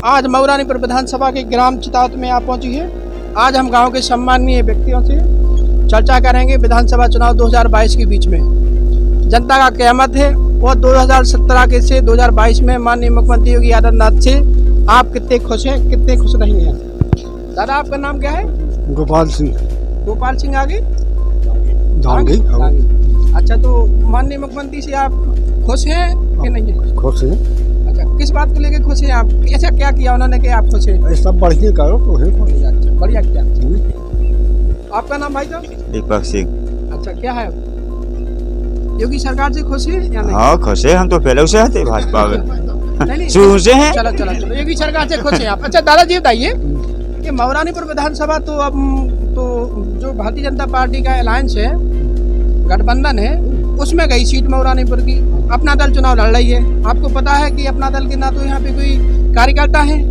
आज मऊरानीपुर विधानसभा के ग्राम चितावत में आप पहुंची है। आज हम गांव के सम्माननीय व्यक्तियों से चर्चा करेंगे विधानसभा चुनाव 2022 के बीच में। जनता का क्या मत है और 2017 के से 2022 में माननीय मुख्यमंत्री योगी आदित्यनाथ से आप कितने खुश हैं, कितने खुश नहीं हैं। दादा आपका नाम क्या है? गोपाल सिंह। गोपाल सिंह आगे दांगी। अच्छा, तो माननीय मुख्यमंत्री से आप खुश हैं कि नहीं है? खुश है। अच्छा, किस बात को लेकर खुश हैं आप? ऐसा क्या किया उन्होंने कि आप खुश हैं? सब बढ़िया करो तो है। अच्छा, बढ़िया किया। आपका नाम भाई साहब? दीपक सिंह। अच्छा, क्या है योगी सरकार से खुश है या नहीं? हाँ खुश है, हम तो पहले से थे भाजपा में नहीं शुरू से हैं। चलो योगी सरकार से खुश हैं आप। अच्छा दादाजी बताइए कि मऊरानीपुर विधानसभा तो अब तो जो भारतीय जनता पार्टी का अलायंस है, गठबंधन है, उसमें गई सीट मऊरानीपुर की। अपना दल चुनाव लड़ रही है। आपको पता है कि अपना दल के ना तो यहाँ पे कोई कार्यकर्ता है,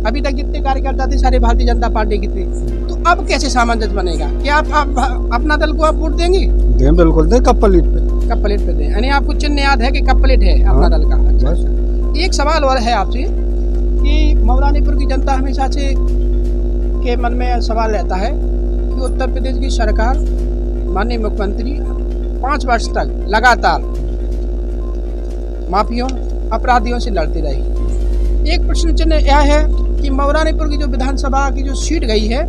अभी तक जितने कार्यकर्ता थे सारे भारतीय जनता पार्टी के थे। तो अब कैसे सामंजस्य बनेगा? क्या आप अपना दल को आप वोट देंगे? दें, बिल्कुल दें। कब प्लेट पे दें, यानी आपको चिन्ह याद है कि कब प्लेट है अपना दल का? अच्छा। एक सवाल और है आपसे कि मऊरानीपुर की जनता हमेशा से के मन में सवाल रहता है कि उत्तर प्रदेश की सरकार माननीय मुख्यमंत्री 5 वर्ष तक लगातार माफियों अपराधियों से लड़ती रही। एक प्रश्न चिन्ह यह है कि मऊरानीपुर की जो विधानसभा की जो सीट गई है,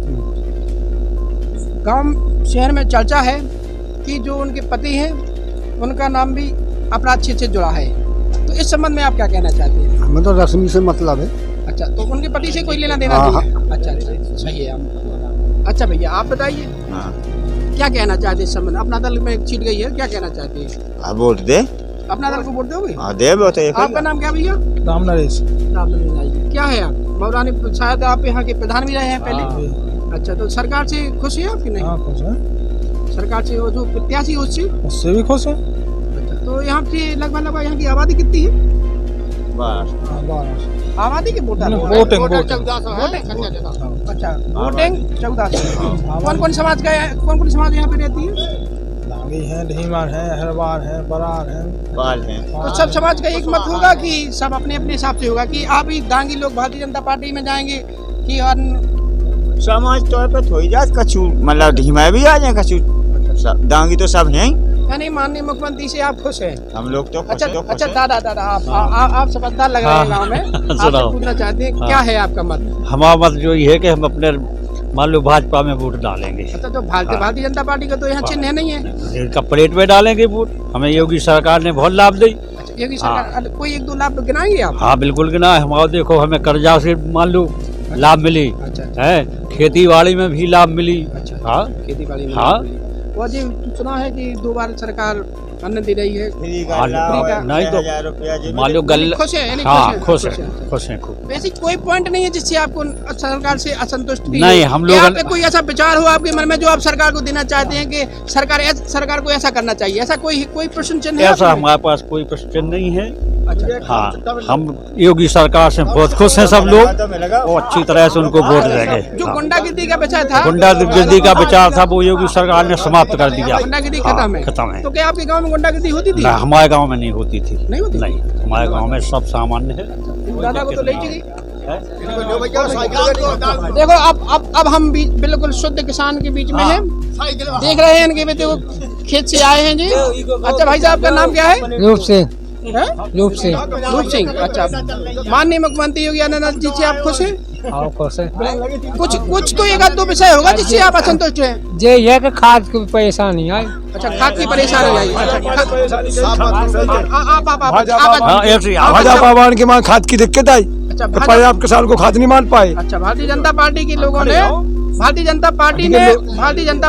गांव शहर में चर्चा है कि जो उनके पति हैं उनका नाम भी अपराध क्षेत्र से जुड़ा है। तो इस संबंध में आप क्या कहना चाहते हैं? हमें तो रस्मी से मतलब है। अच्छा, तो उनके पति से कोई लेना देना नहीं है? अच्छा, सही है आप। अच्छा भैया आप बताइए क्या कहना चाहते हैं इस संबंध? अपना दल में सीट गई है, क्या कहना चाहते हैं? वोट दे, अपना दल को वोट दोगे? हाँ दे। आपका नाम क्या भैया? राम नरेश। क्या है आप? मऊरानीपुर शायद आप यहाँ के प्रधान भी रहे हैं पहले। अच्छा, तो सरकार से खुश है आपकी? नहीं खुश है। सरकार से वो जो प्रत्याशी है उससे भी खुश है। अच्छा, तो यहाँ की लगभग यहाँ की आबादी कितनी है? आबादी की वोटिंग अच्छा, वोटिंग 1400। कौन समाज का है? कौन समाज यहाँ पे रहती है? है, ढीमर है, हरवार है, बरार है, बाल हैं। तो सब समाज का एक मत होगा कि सब अपने अपने हिसाब से होगा कि आप ही दांगी लोग भारतीय जनता पार्टी में जाएंगे कि समाज तौर पर थोड़ी जात कछु मतलब ढीमा भी आ जाए, कछु दांगी तो सब हैं। यानी माननीय मुख्यमंत्री से आप खुश हैं? हम लोग तो अच्छा दादा आप समझदार लग रहे हैं गाँव में। आपसे पूछना चाहते हैं क्या है आपका मत? हमारा मत जो ये है कि हम अपने मान लो भाजपा में वोट डालेंगे। अच्छा, तो भारतीय जनता पार्टी का तो यहाँ चिन्ह नहीं है। इनका प्लेट में डालेंगे वोट। हमें योगी सरकार ने बहुत लाभ दी। योगी सरकार कोई 1-2 लाभ गिनाएंगे आप? हाँ बिल्कुल गिना। हमारा देखो, हमें कर्जा से मान लो लाभ मिली है, खेती बाड़ी में भी लाभ मिली। हाँ खेती बाड़ी में। हाँ वो जी सुना है कि 2 बार सरकार अन्न दे रही है। नहीं तो मान लो खुश है? हाँ खुश है खूब। वैसे कोई पॉइंट नहीं है जिससे आपको सरकार से असंतुष्ट नहीं हम लोग कोई ऐसा विचार हो आपके मन में जो आप सरकार को देना चाहते हैं कि सरकार को ऐसा करना चाहिए, ऐसा कोई प्रश्न चिन्ह है? ऐसा हमारे पास कोई प्रश्न नहीं है। अच्छा, हाँ हम योगी सरकार से बहुत खुश हैं सब लोग और अच्छी तरह से उनको वोट देंगे। जो गुंडागिर्दी का विचार था, गुंडागिर्दी का विचार था, वो योगी सरकार ने समाप्त कर दिया। गुंडागिर्दी खत्म है। तो क्या आपके गांव में गुंडागिर्दी होती थी? हमारे गांव में नहीं होती थी। नहीं होती? नहीं, हमारे गांव में सब सामान्य है। दादा को तो ले चुकी। देखो अब हम बिल्कुल शुद्ध किसान के बीच में हैं। देख रहे हैं इनके बेटे खेत से आए हैं जी। अच्छा भाई साहब का नाम क्या है? रूप सिंह। अच्छा, माननीय मुख्यमंत्री योगी आदित्यनाथ जी से आप खुश हैं? खुश है। कुछ तो 1-2 विषय होगा जिससे आप असंतुष्ट हैं। जे ये कि खाद की परेशानी है। अच्छा, खाद की परेशानी आई। भाजपा के वहाँ खाद की दिक्कत आई। अच्छा, पर्याप्त किसान को खाद नहीं मान पाए। अच्छा, भारतीय जनता पार्टी के लोगों ने, भारतीय जनता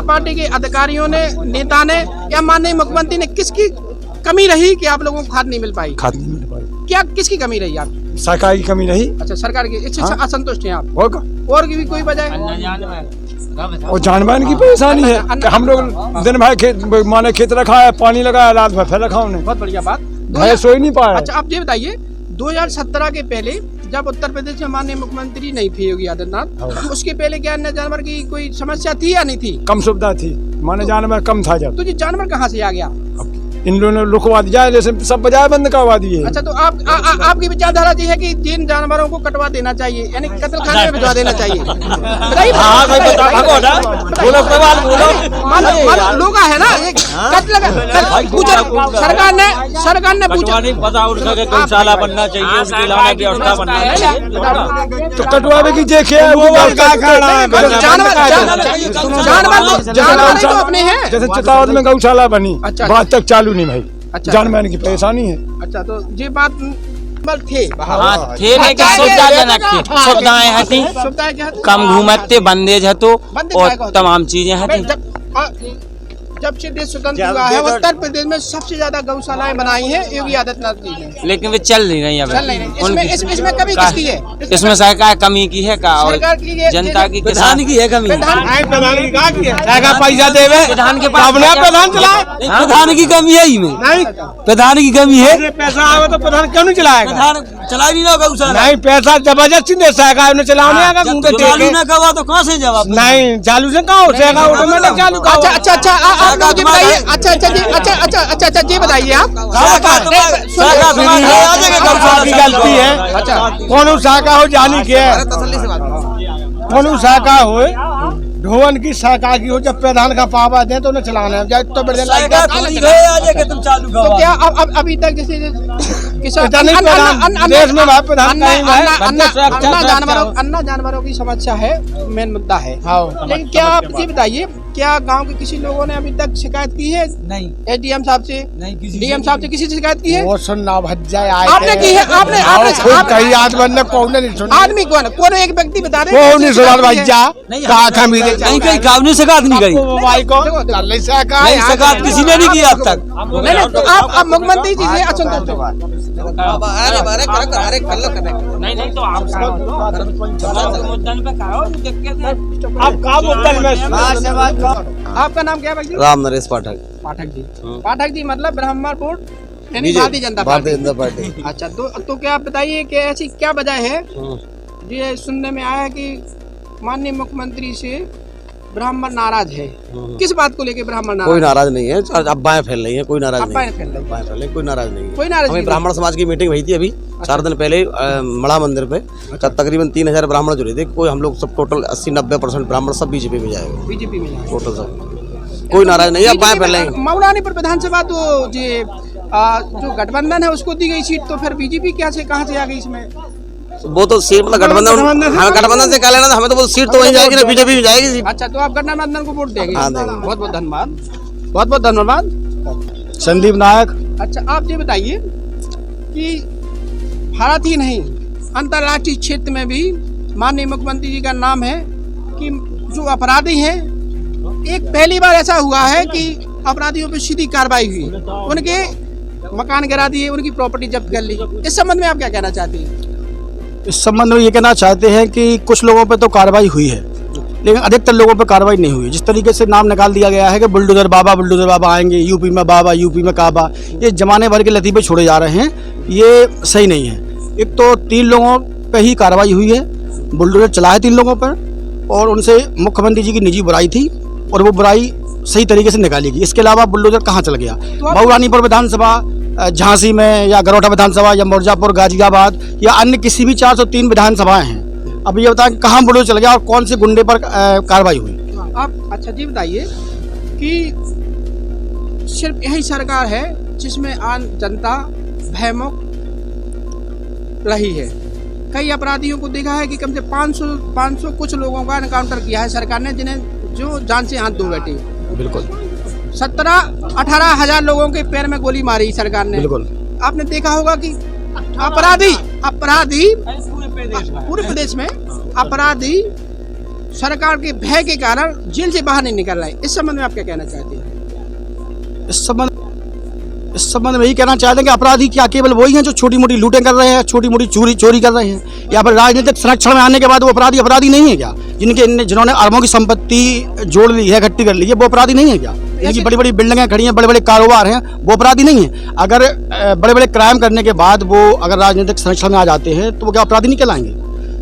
पार्टी के अधिकारियों ने, नेता ने या माननीय मुख्यमंत्री ने किसकी कमी रही कि आप लोगों को खाद नहीं मिल पाई? खाद नहीं मिल पाई। क्या किसकी कमी रही आप? सरकार की कमी नहीं। अच्छा, सरकार की इससे असंतुष्ट हैं आप? और भी कोई वजह? और जानवर की परेशानी है। हम लोग दिन भर माने खेत रखा है, पानी लगाया, रात भर फिर रखा उन्हें। बहुत बढ़िया बात। घर सो ही नहीं पाया। अच्छा, आप ये बताइए 2017 के पहले जब उत्तर प्रदेश में माननीय मुख्यमंत्री नहीं थे योगी आदित्यनाथ, तो उसके पहले क्या अन्य जानवर की कोई समस्या थी या नहीं थी? कम सुविधा थी, माने जानवर कम था जब। तो ये जानवर कहाँ से आ गया? इन लोगों ने रुकवा दिया, जैसे सब बजाय बंद करवा दिए। अच्छा, तो आपकी विचारधारा ये है कि जिन जानवरों को कटवा देना चाहिए, यानी कत्ल खाने में भिजवा देना चाहिए। बताइए। लोग है ना, एक सरकार ने पूछा नहीं पता उनका कि गौशाला बनना चाहिए, उनके लाने की व्यवस्था बनना चाहिए। तो कटवावे की देखे जानवर तो अपने हैं। जैसे चितावत में गौशाला बनी, अच्छा। बाद तक चालू नहीं भाई। अच्छा। जानवर की परेशानी है। अच्छा, तो ये बात थे। हाँ थे लेकिन सुविधाजनक थी, सुविधाएं हती, सुविधाएं क्या थी? कम घूमते, बंदेज हतो और तमाम चीजें हती। जब से देश स्वतंत्र हुआ है, उत्तर प्रदेश में सबसे ज्यादा गौशालाएं बनाई हैं योगी आदित्यनाथ जी ने, लेकिन वे चल नहीं रही चल नहीं रही। इसमें कमी किसकी है? इसमें सरकार कमी की है का और सरकार की है, जनता की प्रधान की है कमी। प्रधान पैसा देवे प्रधान के पास प्रधान चलाए, प्रधान की कमी है ही में, प्रधान की कमी है। पैसा आवे तो प्रधान क्यों नहीं चलाएगा? प्रधान चला नहीं ना गौशाला, नहीं, पैसा जबरदस्ती दे सरकार ने चलाने आगा घूमते चालू ना करवा तो कहाँ से जवाब? नहीं, चालू से कहाँ हो जाएगा? ऑटोमेटिक चालू। अच्छा, आप मुझे बताइए। अच्छा, ये बताइए आप गलती है। अच्छा, कौन शाखा हो जानी के कौन शाखा हो ढोवन की शाखा की हो, जब प्रधान का पावा दे तो उन्हें चलाना है। तो तुम चालू तो क्या अब अभी तक जैसे किसान देश में प्रधान अन्ना जानवरों की समस्या है, मेन मुद्दा है। लेकिन क्या आप ये बताइए, क्या गांव के किसी लोगों ने अभी तक शिकायत की है? नहीं। एसडीएम साहब से, डीएम साहब से किसी से शिकायत की है? वो सुनना भज्जा आपने की है? आपने कहीं आदमी कौन नहीं सुना? आदमी कौन एक व्यक्ति बता दे कौन नहीं सुना भज्जा? नहीं, कहीं काम ने शिकायत नहीं करी, नहीं शिकायत किसी ने नहीं की अब तक। नहीं, तो आप मुख्यमंत्री जी से असंतुष्ट हो? नहीं तो आप आपका नाम क्या है भाई? राम नरेश पाठक। पाठक जी मतलब ब्राह्मणपुर यानी भारतीय जनता पार्टी। अच्छा, तो क्या आप बताइए कि ऐसी क्या वजह है? ये सुनने में आया कि माननीय मुख्यमंत्री से ब्राह्मण नाराज है। किस बात को लेके ब्राह्मण नाराज? कोई नाराज नहीं है, अफवाहें फैल रही है, कोई नाराज नहीं है। कोई नाराज नहीं है। कोई नाराज हमें ब्राह्मण समाज की मीटिंग हुई थी अभी 4 दिन पहले मड़ा मंदिर पे। तकरीबन 3000 ब्राह्मण जुड़े थे। कोई हम लोग सब टोटल 80-90% ब्राह्मण सब बीजेपी में जाएगा। बीजेपी में टोटल सब कोई नाराज नहीं है, अफवाहें फैल रही है। मौलानीपुर विधानसभा तो जो गठबंधन है उसको दी गई सीट, तो फिर बीजेपी क्या से कहाँ से आ गई इसमें? वो तो सीट मतलब गठबंधन से क्या लेना था? हमें तो वो सीट तो वहीं जाएगी ना, बीजेपी में जाएगी सीट। अच्छा, तो आप गठबंधन को वोट देंगे? हाँ, देंगे। बहुत बहुत धन्यवाद, बहुत बहुत धन्यवाद। संदीप नायक। अच्छा, आप ये बताइए कि भारत ही नहीं अंतर्राष्ट्रीय क्षेत्र में भी माननीय मुख्यमंत्री जी का नाम है कि जो अपराधी हैं, एक पहली बार ऐसा हुआ है कि अपराधियों पर सीधी कार्रवाई हुई, उनके मकान गिरा दिए, उनकी प्रॉपर्टी जब्त कर ली। इस संबंध में आप क्या कहना चाहते हैं? इस संबंध में ये कहना चाहते हैं कि कुछ लोगों पे तो कार्रवाई हुई है, लेकिन अधिकतर लोगों पे कार्रवाई नहीं हुई। जिस तरीके से नाम निकाल दिया गया है कि बुलडोजर बाबा आएंगे, यूपी में बाबा, यूपी में काबा, ये जमाने भर के लतीफ़े छोड़े जा रहे हैं, ये सही नहीं है। एक तो 3 लोगों पे ही कार्रवाई हुई है, बुलडोजर चला है 3 लोगों पर, और उनसे मुख्यमंत्री जी की निजी बुराई थी और वो बुराई सही तरीके से निकाली गई। इसके अलावा बुलडोजर कहाँ चल गया? मऊरानीपुर विधानसभा, झांसी में, या गरौठा विधानसभा, या मिर्जापुर, गाजियाबाद, या अन्य किसी भी 403 विधानसभाएं हैं। अब ये बताएं कहाँ बुलडोजर चल गया और कौन से गुंडे पर कार्रवाई हुई? आप अच्छा जी बताइए कि सिर्फ यही सरकार है जिसमें आम जनता भयमुक्त रही है। कई अपराधियों को देखा है कि कम से 500 कुछ लोगों का एनकाउंटर किया है सरकार ने, जिन्हें जो जान से हाथ धो बैठे। बिल्कुल। 17-18 हजार लोगों के पैर में गोली मारी सरकार ने। बिल्कुल। आपने देखा होगा कि अपराधी पूरे प्रदेश में अपराधी सरकार के भय के कारण जेल से बाहर नहीं निकल रहे। इस संबंध में आप क्या कहना चाहते हैं? इस संबंध में यही कहना चाहते हैं कि अपराधी क्या केवल वही हैं जो छोटी मोटी लूटें कर रहे हैं, छोटी मोटी चोरी कर रहे हैं, या फिर राजनीतिक संरक्षण में आने के बाद वो अपराधी नहीं है क्या? जिन्होंने अरबों की संपत्ति जोड़ ली है, इकट्ठी कर ली है, वो अपराधी नहीं है क्या? इनकी बड़ी बड़ी बिल्डिंगें खड़ी हैं, बड़े बड़े कारोबार हैं, वो अपराधी नहीं है? अगर बड़े बड़े क्राइम करने के बाद वो अगर राजनीतिक संरक्षण में आ जाते हैं तो वो क्या अपराधी नहीं कहलाएंगे?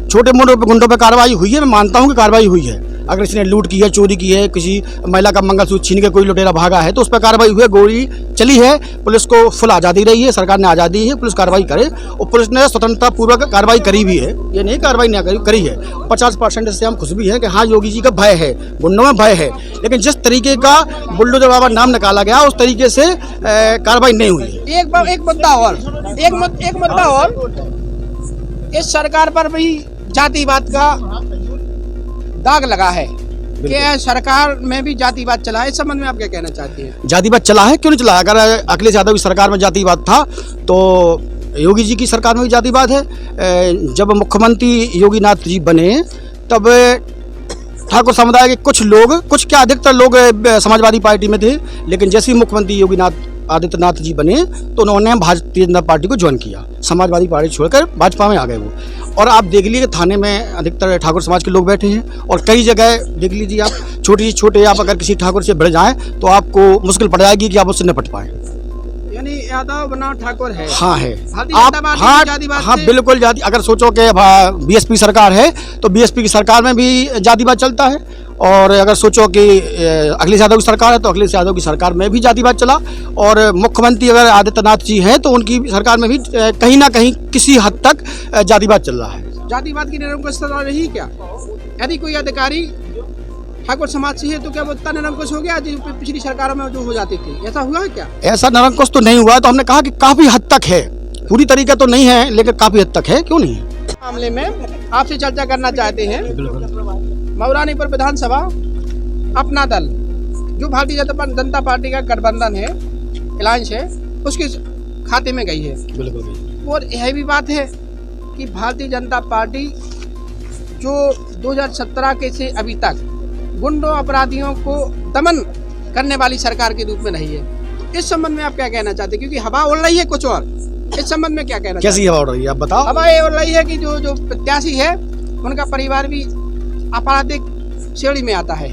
छोटे मोटे गुंडों पर कार्रवाई हुई है, मैं मानता हूँ कि कार्रवाई हुई है, अगर किसी ने लूट की है, चोरी की है, किसी महिला का मंगलसूत्र छीन के कोई लुटेरा भागा है तो उस पर कार्रवाई हुई है, गोली चली है, पुलिस को फुल आज़ादी रही है, सरकार ने आज़ादी दी है, पुलिस कार्रवाई करे और पुलिस ने स्वतंत्रता पूर्वक कार्रवाई करी भी है, ये नहीं कार्रवाई नहीं करी है। 50% से हम खुश भी हैं कि हाँ योगी जी का भय है, गुंडों में भय है, लेकिन जिस तरीके का बुलडोजर बाबा नाम निकाला गया उस तरीके से कार्रवाई नहीं हुई है। एक मुद्दा और इस सरकार पर भी जातिवाद का दाग लगा है कि सरकार में भी जातिवाद चला है, इस संबंध में आप क्या कहना चाहती हैं? जातिवाद चला है, क्यों नहीं चला? अगर अखिलेश यादव की सरकार में जातिवाद था तो योगी जी की सरकार में भी जातिवाद है। जब मुख्यमंत्री योगीनाथ जी बने तब ठाकुर समुदाय के कुछ लोग, कुछ क्या अधिकतर लोग समाजवादी पार्टी में थे, लेकिन जैसे ही मुख्यमंत्री आदित्यनाथ जी बने तो उन्होंने भारतीय जनता पार्टी को ज्वाइन किया, समाजवादी पार्टी छोड़कर भाजपा में आ गए वो। और आप देख लीजिए थाने में अधिकतर ठाकुर समाज के लोग बैठे हैं और कई जगह देख लीजिए आप, छोटे आप अगर किसी ठाकुर से भिड़ जाएं तो आपको मुश्किल पड़ जाएगी कि आप उससे निपट पाएं। यानी यादव बनाम ठाकुर है। हाँ है, आप हाँ बिल्कुल जाति। अगर सोचो कि बीएसपी सरकार है तो बीएसपी की सरकार में भी जातिवाद चलता है, और अगर सोचो कि अखिलेश यादव की सरकार है तो अखिलेश यादव की सरकार में भी जातिवाद चला, और मुख्यमंत्री अगर आदित्यनाथ जी हैं तो उनकी सरकार में भी कहीं ना कहीं किसी हद तक जातिवाद चल रहा है। जातिवाद की निरंकुश रही क्या? यदि कोई अधिकारी ठाकुर समाज से है तो क्या वो इतना निरंकुश हो गया जो पिछली सरकारों में जो हो जाती थी? ऐसा हुआ है क्या? ऐसा निरंकुश तो नहीं हुआ, तो हमने कहा कि काफी हद तक है, पूरी तरीके तो नहीं है लेकिन काफी हद तक है, क्यों नहीं है। मामले में आपसे चर्चा करना चाहते हैं। मऊरानीपुर विधानसभा अपना दल जो भारतीय जनता पार्टी का गठबंधन है, अलायंस है, उसके खाते में गई है। और यह भी बात है कि भारतीय जनता पार्टी जो 2017 के से अभी तक गुंडों अपराधियों को दमन करने वाली सरकार के रूप में रही है, इस संबंध में आप क्या कहना चाहते हैं? क्योंकि हवा उड़ रही है कुछ और, इस संबंध में क्या कहना? कैसी हवा उड़ रही है आप बताओ? हवा ये उड़ रही है कि जो प्रत्याशी है उनका परिवार भी आपराधिक श्रेणी में आता है।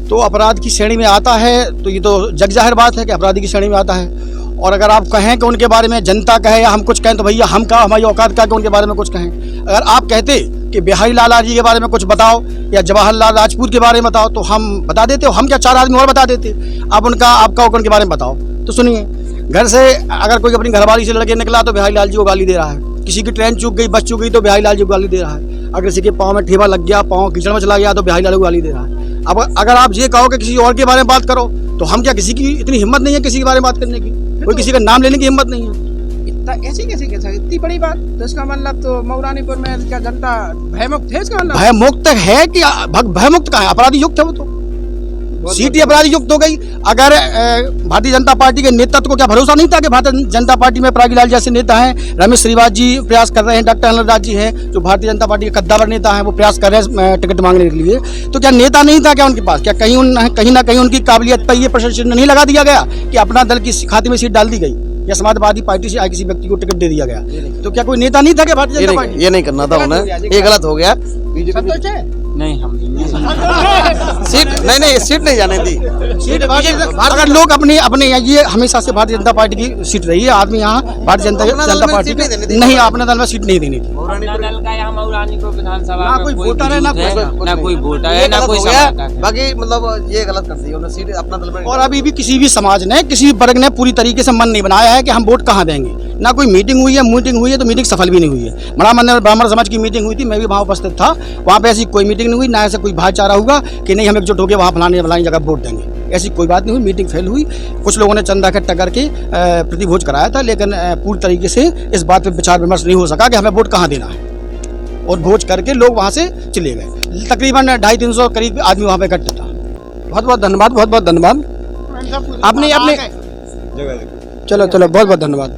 तो अपराध की श्रेणी में आता है तो ये तो जग जाहिर बात है कि अपराधी की श्रेणी में आता है। और अगर आप कहें कि उनके बारे में जनता कहे या हम कुछ कहें तो भैया हम कहा, हमारी औकात का कि उनके बारे में कुछ कहें। अगर आप कहते कि बिहारी लाल जी के बारे में कुछ बताओ या जवाहरलाल राजपूत के बारे में बताओ तो हम बता देते, हम क्या 4 आदमी और बता देते। आप आपका उनके बारे में बताओ तो सुनिए, घर से अगर कोई अपनी घरवाली से लड़के निकला तो बिहारी लाल जी को गाली दे रहा है, किसी की ट्रेन चूक गई, बस चूक गई तो बिहारी लाल जी को गाली दे रहा है, अगर किसी के पाँव में ठेवा लग गया, पाँव कीचड़ में चला गया तो बिहारी लाल को गाली दे रहा है। अब अगर आप ये कहो कि किसी और के बारे में बात करो तो हम क्या, किसी की इतनी हिम्मत नहीं है किसी के बारे में बात करने की, कोई किसी का नाम लेने की हिम्मत नहीं है। ऐसी कैसे इतनी बड़ी बात? तो इसका मतलब तो मऊरानीपुर में क्या जनता भयमुक्त है? इसका मतलब भयमुक्त है कि भयमुक्त कहाँ है? अपराधी युक्त है वो तो, सीट ही अपराधी युक्त हो गई। अगर भारतीय जनता पार्टी के नेतृत्व को क्या भरोसा नहीं था कि भारतीय जनता पार्टी में परागी लाल जैसे नेता हैं, रमेश श्रीवास जी प्रयास कर रहे हैं, डॉक्टर अनिल जी हैं जो भारतीय जनता पार्टी के कद्दावर नेता हैं, वो प्रयास कर रहे हैं टिकट मांगने के लिए, तो क्या नेता नहीं था क्या उनके पास? क्या कहीं ना कहीं उनकी काबिलियत पर ये प्रश्न नहीं लगा दिया गया कि अपना दल की खाते में सीट डाल दी गई या समाजवादी पार्टी से आए किसी व्यक्ति को टिकट दे दिया गया? तो क्या कोई नेता नहीं था कि भारतीय जनता पार्टी? ये नहीं करना था उन्हें, ये गलत हो गया। संतोष है? नहीं, हम सीट नहीं सीट नहीं जाने दी। सीट अगर लोग अपने ये हमेशा से भारतीय जनता पार्टी की सीट रही है, आदमी यहाँ भारतीय जनता पार्टी नहीं, अपने दल में सीट नहीं देनी थी। विधानसभा कोई वोटर है ना कोई वोटर है ना कोई बाकी मतलब ये गलत कर दी उन्होंने, सीट अपना दल में। और अभी भी किसी भी समाज ने, किसी भी वर्ग ने पूरी तरीके से मन नहीं बनाया है कि हम वोट कहाँ देंगे। ना कोई मीटिंग हुई है तो मीटिंग सफल भी नहीं हुई है। बड़ा मंदिर ब्राह्मण समाज की मीटिंग हुई थी, मैं भी वहाँ उपस्थित था, वहाँ पे ऐसी कोई मीटिंग नहीं हुई, ना ऐसा कोई भाईचारा हुआ कि नहीं हम एकजुट होकर वहाँ फलानी जगह वोट देंगे, ऐसी कोई बात नहीं हुई। मीटिंग फेल हुई, कुछ लोगों ने चंदा इकट्ठा करके प्रतिभोज कराया था, लेकिन पूरी तरीके से इस बात पर विचार विमर्श नहीं हो सका कि हमें वोट कहाँ देना है, और भोज करके लोग वहाँ से चले गए। तकरीबन 250-300 करीब आदमी वहाँ पे इकट्ठा था। बहुत बहुत धन्यवाद, बहुत बहुत धन्यवाद। आपने चलो बहुत बहुत धन्यवाद।